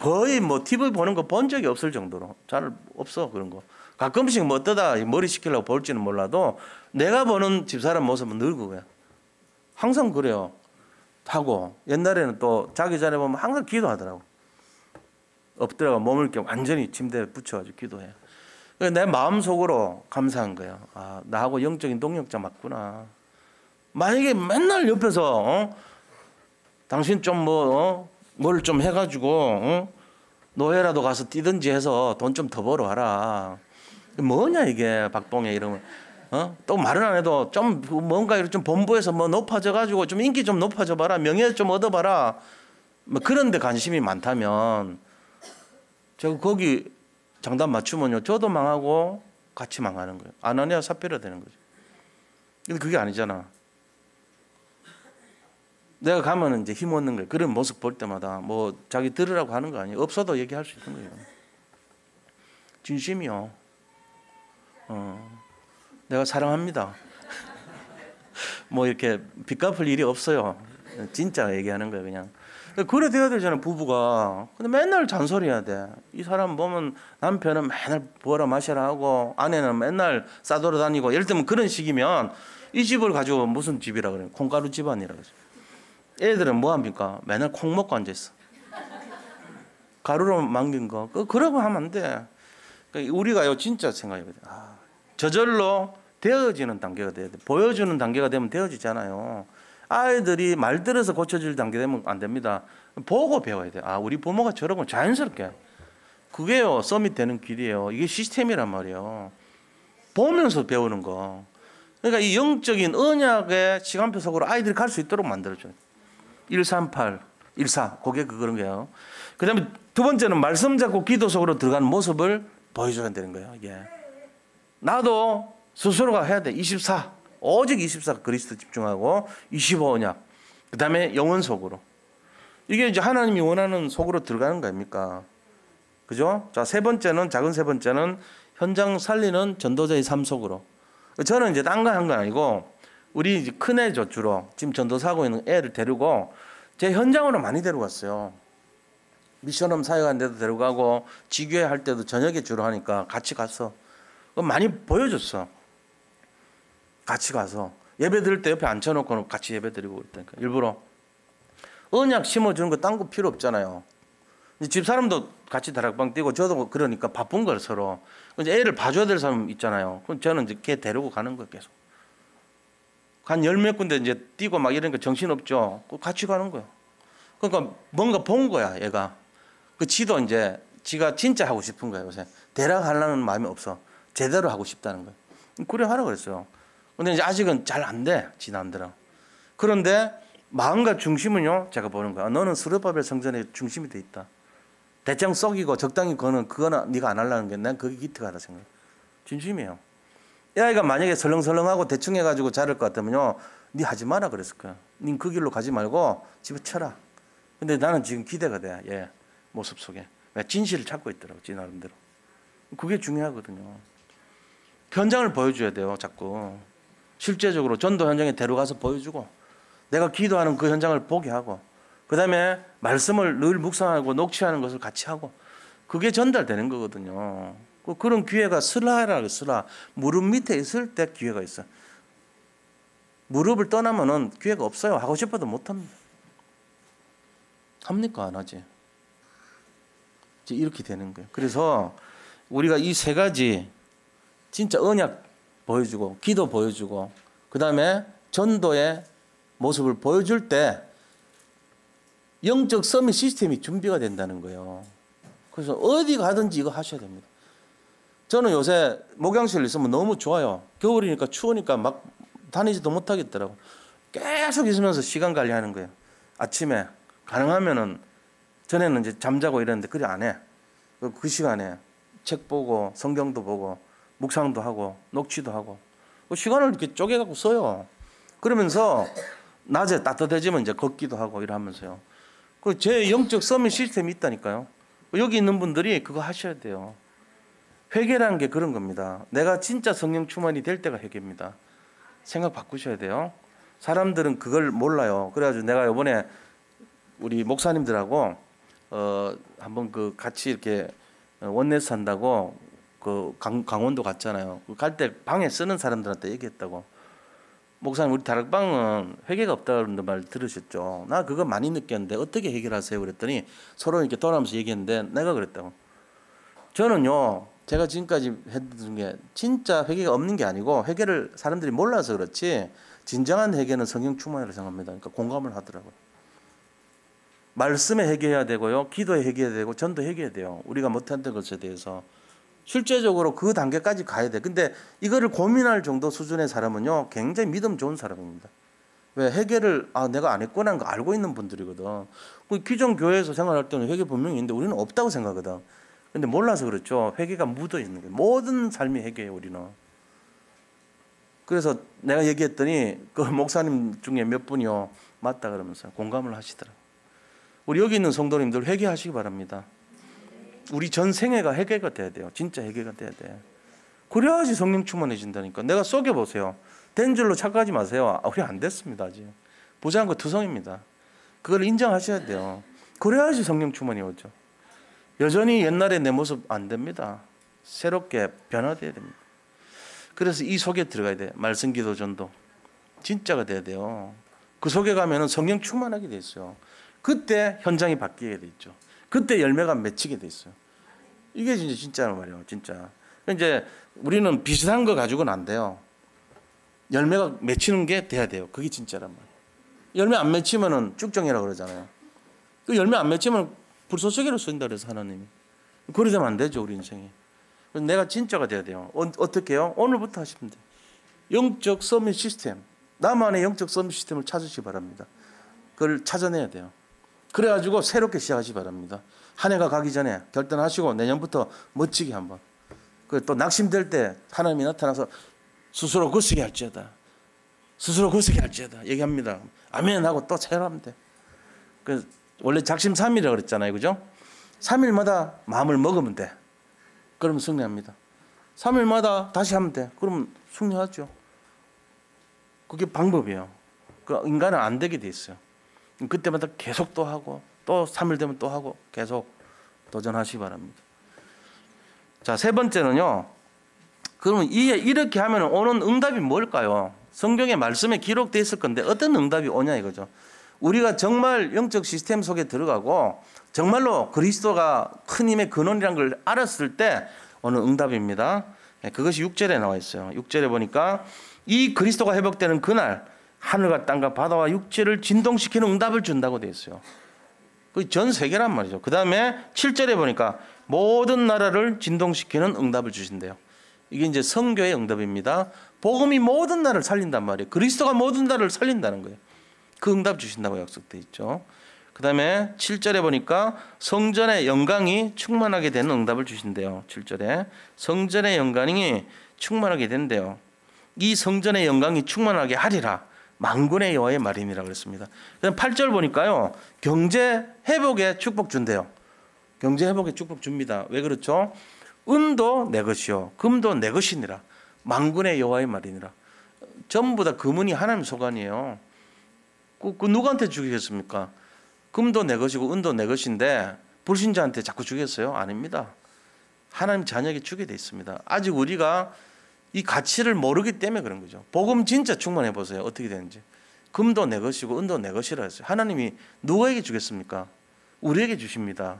거의 뭐 TV 보는 거 본 적이 없을 정도로 잘 없어 그런 거. 가끔씩 뭐 어떠다 머리 식히려고 볼지는 몰라도 내가 보는 집사람 모습은 늘 그거야. 항상 그래요. 하고 옛날에는 또 자기 전에 보면 항상 기도하더라고. 엎드려 몸을 이렇게 완전히 침대에 붙여가지고 기도해. 내 마음속으로 감사한 거예요. 아, 나하고 영적인 동력자 맞구나. 만약에 맨날 옆에서 당신 좀 뭘 좀 해가지고 노예라도 가서 뛰든지 해서 돈 좀 더 벌어 와라. 뭐냐 이게 박봉에 이러면 또 말은 안 해도 좀 뭔가 이렇게 좀 본부에서 뭐 높아져가지고 좀 인기 좀 높아져 봐라, 명예 좀 얻어봐라. 뭐 그런데 관심이 많다면 제가 거기 장단 맞추면요 저도 망하고 같이 망하는 거예요. 아나니아 삽비라 되는 거죠. 근데 그게 아니잖아. 내가 가면은 이제 힘 얻는 거예요. 그런 모습 볼 때마다 뭐 자기 들으라고 하는 거 아니에요. 없어도 얘기할 수 있는 거예요. 진심이요. 내가 사랑합니다. 뭐 이렇게 빚 갚을 일이 없어요. 진짜 얘기하는 거예요, 그냥. 그래 돼야 되잖아요, 부부가. 근데 맨날 잔소리해야 돼. 이 사람 보면 남편은 맨날 부어라 마셔라 하고 아내는 맨날 싸돌아 다니고 예를 들면 그런 식이면 이 집을 가지고 무슨 집이라 그래요? 콩가루 집안이라 그러죠. 애들은 뭐 합니까? 맨날 콩 먹고 앉아 있어. 가루로 만든 거. 그러고 하면 안 돼. 그러니까 우리가요 진짜 생각해야 돼. 저절로 되어지는 단계가 돼야 돼. 보여주는 단계가 되면 되어지잖아요. 아이들이 말 들어서 고쳐질 단계 되면 안 됩니다. 보고 배워야 돼. 우리 부모가 저러고 자연스럽게. 그게요 서밋 되는 길이에요. 이게 시스템이란 말이에요. 보면서 배우는 거. 그러니까 이 영적인 언약의 시간표 속으로 아이들이 갈 수 있도록 만들어줘요. 138, 14 그게 그런 거예요. 그 다음에 두 번째는 말씀 잡고 기도 속으로 들어가는 모습을 보여줘야 되는 거예요. 이게. 나도 스스로가 해야 돼. 24 오직 24 그리스도 집중하고 25 언약. 그 다음에 영혼 속으로. 이게 이제 하나님이 원하는 속으로 들어가는 거 아닙니까? 그죠? 자, 작은 세 번째는 현장 살리는 전도자의 삶 속으로. 저는 이제 딴 거 한 건 아니고 우리 이제 큰애죠 주로. 지금 전도사 하고 있는 애를 데리고 제 현장으로 많이 데려갔어요. 미션홈 사역하는 데도 데려가고 지교회 할 때도 저녁에 주로 하니까 같이 가서 많이 보여줬어. 같이 가서 예배 드릴 때 옆에 앉혀놓고 같이 예배 드리고 그랬다니까. 일부러 언약 심어주는 거 딴 거 필요 없잖아요. 집사람도 같이 다락방 뛰고 저도 그러니까 바쁜 걸 서로. 이제 애를 봐줘야 될 사람 있잖아요. 그럼 저는 이제 걔 데리고 가는 거예요 계속. 한 열 몇 군데 이제 뛰고 막 이러니까 정신없죠. 같이 가는 거예요. 그러니까 뭔가 본 거야 얘가. 지도 이제 지가 진짜 하고 싶은 거예요 요새. 대략 하려는 마음이 없어. 제대로 하고 싶다는 거예요. 그래 하라 그랬어요. 근데 이제 아직은 잘 안 돼. 지 남들은. 그런데 마음과 중심은요 제가 보는 거야. 너는 스룹바벨 성전의 중심이 돼 있다. 대충 썩이고 적당히 거는 그거는 네가 안 하려는 게 난 그게 기특하다 생각해. 진심이에요. 이 아이가 만약에 설렁설렁하고 대충 해가지고 자를 것 같으면요 네 하지 마라 그랬을 거야. 네 그 길로 가지 말고 집에 쳐라. 근데 나는 지금 기대가 돼. 얘 모습 속에 진실을 찾고 있더라고. 지 나름대로. 그게 중요하거든요. 현장을 보여줘야 돼요. 자꾸 실제적으로 전도 현장에 데려가서 보여주고 내가 기도하는 그 현장을 보게 하고 그 다음에 말씀을 늘 묵상하고 녹취하는 것을 같이 하고 그게 전달되는 거거든요. 그런 기회가 슬라라고 슬라 무릎 밑에 있을 때 기회가 있어요. 무릎을 떠나면은 기회가 없어요. 하고 싶어도 못합니다. 합니까? 안 하지. 이제 이렇게 되는 거예요. 그래서 우리가 이 세 가지 진짜 언약 보여주고 기도 보여주고 그 다음에 전도의 모습을 보여줄 때 영적 서밋 시스템이 준비가 된다는 거예요. 그래서 어디 가든지 이거 하셔야 됩니다. 저는 요새 목양실 있으면 너무 좋아요. 겨울이니까 추우니까 막 다니지도 못하겠더라고. 계속 있으면서 시간 관리하는 거예요. 아침에 가능하면은 전에는 이제 잠자고 이랬는데 그래 안 해. 그 시간에 책 보고 성경도 보고 묵상도 하고 녹취도 하고 그 시간을 이렇게 쪼개갖고 써요. 그러면서 낮에 따뜻해지면 이제 걷기도 하고 이러면서요. 그 제 영적 서밋 시스템이 있다니까요. 여기 있는 분들이 그거 하셔야 돼요. 회개라는 게 그런 겁니다. 내가 진짜 성령 충만이 될 때가 회개입니다. 생각 바꾸셔야 돼요. 사람들은 그걸 몰라요. 그래가지고 내가 이번에 우리 목사님들하고 한번 그 같이 이렇게 원내스 한다고 그 강원도 갔잖아요. 갈 때 방에 쓰는 사람들한테 얘기했다고. 목사님 우리 다락방은 회개가 없다는 말 들으셨죠? 나 그거 많이 느꼈는데 어떻게 해결하세요? 그랬더니 서로 이렇게 돌아가면서 얘기했는데 내가 그랬다고. 저는요 제가 지금까지 했던 게 진짜 회개가 없는 게 아니고 회개를 사람들이 몰라서 그렇지 진정한 회개는 성령 충만이라고 생각합니다. 그러니까 공감을 하더라고요. 말씀에 회개해야 되고요. 기도에 회개해야 되고 전도 회개해야 돼요. 우리가 못했던 것에 대해서. 실제적으로 그 단계까지 가야 돼. 근데 이거를 고민할 정도 수준의 사람은요. 굉장히 믿음 좋은 사람입니다. 왜 회개를 내가 안 했구나 하는 거 알고 있는 분들이거든. 그 기존 교회에서 생활할 때는 회개 분명히 있는데 우리는 없다고 생각하거든. 근데 몰라서 그렇죠. 회개가 묻어 있는 거예요. 모든 삶이 회개예요, 우리는. 그래서 내가 얘기했더니 그 목사님 중에 몇 분이요. 맞다 그러면서 공감을 하시더라고요. 우리 여기 있는 성도님들 회개하시기 바랍니다. 우리 전 생애가 회개가 돼야 돼요. 진짜 회개가 돼야 돼. 그래야지 성령 충만해진다니까. 내가 속여보세요. 된 줄로 착각하지 마세요. 우리 안 됐습니다. 아직. 보자는 거 투성입니다. 그걸 인정하셔야 돼요. 그래야지 성령 충만이 오죠. 여전히 옛날에 내 모습 안 됩니다. 새롭게 변화돼야 됩니다. 그래서 이 속에 들어가야 돼. 말씀, 기도, 전도. 진짜가 돼야 돼요. 그 속에 가면은 성령 충만하게 돼 있어요. 그때 현장이 바뀌게 돼 있죠. 그때 열매가 맺히게 돼 있어요. 이게 진짜란 말이에요. 진짜. 이제 우리는 비슷한 거 가지고는 안 돼요. 열매가 맺히는 게 돼야 돼요. 그게 진짜란 말이에요. 열매 안 맺히면은 쭉정이라고 그러잖아요. 그 열매 안 맺히면 불쏘시개로 쓴다 그래서 하나님이. 그래 되면 안 되죠. 우리 인생이. 내가 진짜가 돼야 돼요. 어떻게 해요? 오늘부터 하시면 돼요. 영적 서밋 시스템. 나만의 영적 서밋 시스템을 찾으시기 바랍니다. 그걸 찾아내야 돼요. 그래가지고 새롭게 시작하시기 바랍니다. 한 해가 가기 전에 결단하시고 내년부터 멋지게 한번. 또 낙심될 때 하나님이 나타나서 스스로 굳세게 할지어다. 스스로 굳세게 할지어다. 얘기합니다. 아멘 하고 또 체험하면 돼. 원래 작심 3일이라고 그랬잖아요. 그죠? 3일마다 마음을 먹으면 돼. 그러면 승리합니다. 3일마다 다시 하면 돼. 그러면 승리하죠. 그게 방법이에요. 인간은 안 되게 돼 있어요. 그때마다 계속 또 하고 또 3일 되면 또 하고 계속 도전하시기 바랍니다. 자, 세 번째는요. 그러면 이렇게 하면 오는 응답이 뭘까요? 성경의 말씀에 기록되어 있을 건데 어떤 응답이 오냐 이거죠. 우리가 정말 영적 시스템 속에 들어가고 정말로 그리스도가 큰 힘의 근원이라는 걸 알았을 때 오는 응답입니다. 그것이 6절에 나와 있어요. 6절에 보니까 이 그리스도가 회복되는 그날 하늘과 땅과 바다와 육지를 진동시키는 응답을 준다고 되어 있어요. 그 전 세계란 말이죠. 그 다음에 7절에 보니까 모든 나라를 진동시키는 응답을 주신대요. 이게 이제 선교의 응답입니다. 복음이 모든 나라를 살린단 말이에요. 그리스도가 모든 나라를 살린다는 거예요. 그 응답 주신다고 약속되어 있죠. 그 다음에 7절에 보니까 성전의 영광이 충만하게 되는 응답을 주신대요. 7절에 성전의 영광이 충만하게 된대요. 이 성전의 영광이 충만하게 하리라. 만군의 여호와의 말이니라 그랬습니다. 그다음 8절 보니까요. 경제 회복에 축복 준대요. 경제 회복에 축복 줍니다. 왜 그렇죠? 은도 내 것이요 금도 내 것이니라. 만군의 여호와의 말이니라. 전부 다 금은이 하나님 소관이에요. 그 누구한테 주겠습니까? 금도 내 것이고 은도 내 것인데 불신자한테 자꾸 주겠어요? 아닙니다. 하나님 자녀에게 주게 돼 있습니다. 아직 우리가 이 가치를 모르기 때문에 그런 거죠. 복음 진짜 충만해 보세요. 어떻게 되는지. 금도 내 것이고 은도 내 것이라 했어요. 하나님이 누구에게 주겠습니까? 우리에게 주십니다.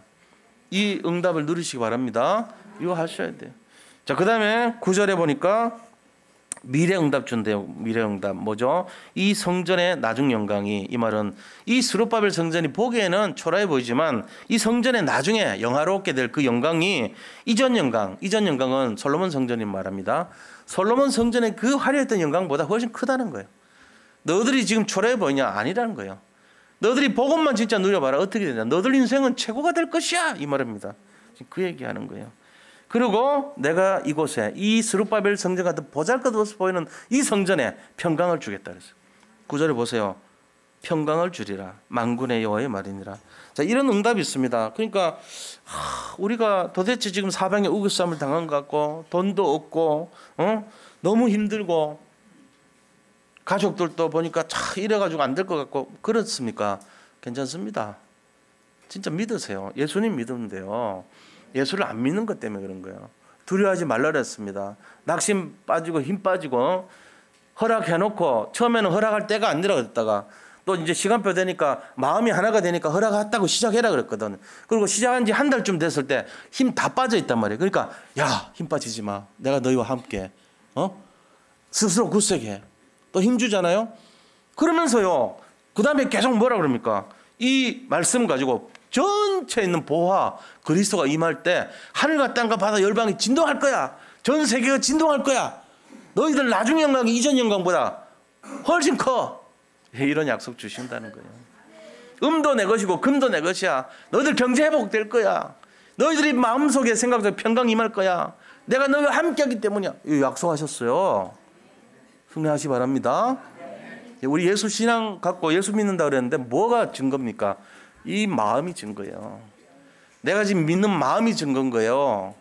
이 응답을 누리시기 바랍니다. 이거 하셔야 돼요. 자, 그 다음에 9절에 보니까 미래 응답 준대요. 미래 응답 뭐죠? 이 성전의 나중 영광이, 이 말은 이 스룹바벨 성전이 보기에는 초라해 보이지만 이 성전의 나중에 영화롭게 될 그 영광이 이전 영광은 솔로몬 성전이 말합니다. 솔로몬 성전의 그 화려했던 영광보다 훨씬 크다는 거예요. 너희들이 지금 초라해 보이냐? 아니라는 거예요. 너희들이 복음만 진짜 누려봐라. 어떻게 되냐? 너희들 인생은 최고가 될 것이야. 이 말입니다. 지금 그 얘기하는 거예요. 그리고 내가 이곳에 이 스룹바벨 성전 같은 보잘것없어 보이는 이 성전에 평강을 주겠다 그랬어요. 9절에 보세요. 평강을 주리라. 만군의 여호와의 말이니라. 자, 이런 응답이 있습니다. 그러니까 우리가 도대체 지금 사방에 우겨싸움을 당한 것 같고 돈도 없고 너무 힘들고 가족들도 보니까 이래가지고 안 될 것 같고 그렇습니까? 괜찮습니다. 진짜 믿으세요. 예수님 믿으면 돼요. 예수를 안 믿는 것 때문에 그런 거예요. 두려워하지 말라 그랬습니다. 낙심 빠지고 힘 빠지고 허락해놓고 처음에는 허락할 때가 아니라 그랬다가 또 이제 시간표 되니까 마음이 하나가 되니까 허락했다고 시작해라 그랬거든. 그리고 시작한 지 한 달쯤 됐을 때 힘 다 빠져 있단 말이에요. 그러니까 야, 힘 빠지지 마. 내가 너희와 함께 스스로 굳세게 또 힘 주잖아요. 그러면서요. 그 다음에 계속 뭐라 그럽니까? 이 말씀 가지고 전체에 있는 보화 그리스도가 임할 때 하늘과 땅과 바다 열방이 진동할 거야. 전 세계가 진동할 거야. 너희들 나중 영광이 이전 영광보다 훨씬 커. 이런 약속 주신다는 거예요. 음도 내 것이고 금도 내 것이야. 너희들 경제 회복될 거야. 너희들이 마음속에 생각도 평강 임할 거야. 내가 너희와 함께하기 때문이야. 이 약속하셨어요. 승리하시 바랍니다. 우리 예수 신앙 갖고 예수 믿는다 그랬는데 뭐가 증거입니까? 이 마음이 증거예요. 내가 지금 믿는 마음이 증거인 거예요.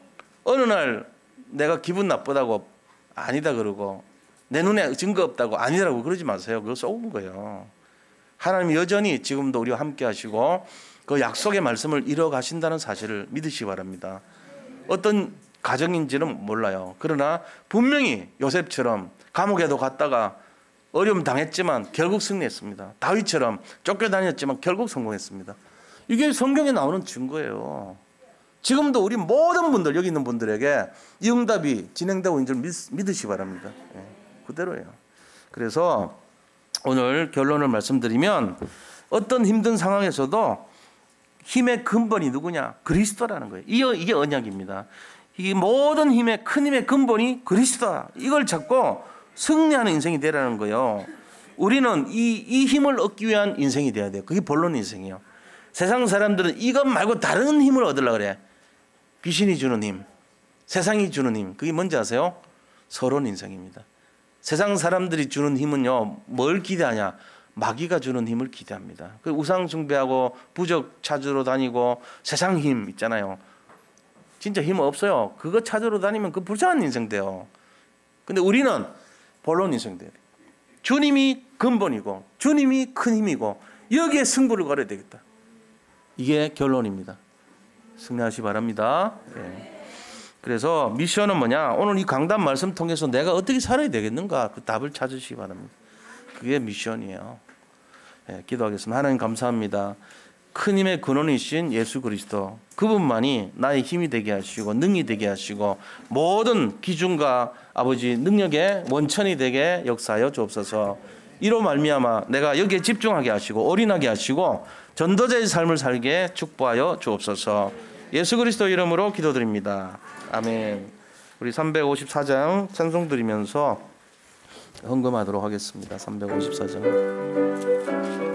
어느 날 내가 기분 나쁘다고 아니다 그러고 내 눈에 증거 없다고 아니라고 그러지 마세요. 그거 속은 거예요. 하나님이 여전히 지금도 우리와 함께 하시고 그 약속의 말씀을 이뤄 가신다는 사실을 믿으시기 바랍니다. 어떤 가정인지는 몰라요. 그러나 분명히 요셉처럼 감옥에도 갔다가 어려움 당했지만 결국 승리했습니다. 다윗처럼 쫓겨다녔지만 결국 성공했습니다. 이게 성경에 나오는 증거예요. 지금도 우리 모든 분들 여기 있는 분들에게 이 응답이 진행되고 있는 줄 믿으시기 바랍니다. 그대로예요. 그래서 오늘 결론을 말씀드리면 어떤 힘든 상황에서도 힘의 근본이 누구냐? 그리스도라는 거예요. 이게 언약입니다. 이 모든 힘의 큰 힘의 근본이 그리스도다. 이걸 잡고 승리하는 인생이 되라는 거예요. 우리는 이 힘을 얻기 위한 인생이 돼야 돼요. 그게 본론 인생이에요. 세상 사람들은 이것 말고 다른 힘을 얻으려고 그래. 귀신이 주는 힘, 세상이 주는 힘. 그게 뭔지 아세요? 서론 인생입니다. 세상 사람들이 주는 힘은요, 뭘 기대하냐? 마귀가 주는 힘을 기대합니다. 그 우상 숭배하고 부적 찾으러 다니고 세상 힘 있잖아요. 진짜 힘 없어요. 그거 찾으러 다니면 그 불쌍한 인생 돼요. 근데 우리는 본론 인생 돼요. 주님이 근본이고 주님이 큰 힘이고 여기에 승부를 걸어야 되겠다. 이게 결론입니다. 승리하시기 바랍니다. 네. 그래서 미션은 뭐냐? 오늘 이 강단 말씀 통해서 내가 어떻게 살아야 되겠는가? 그 답을 찾으시기 바랍니다. 그게 미션이에요. 네, 기도하겠습니다. 하나님 감사합니다. 큰 힘의 근원이신 예수 그리스도 그분만이 나의 힘이 되게 하시고 능이 되게 하시고 모든 기준과 아버지 능력의 원천이 되게 역사하여 주옵소서. 이로 말미암아 내가 여기에 집중하게 하시고 올인하게 하시고 전도자의 삶을 살게 축복하여 주옵소서. 예수 그리스도 이름으로 기도드립니다. 아멘. 우리 354장 찬송 드리면서 헌금하도록 하겠습니다. 354장.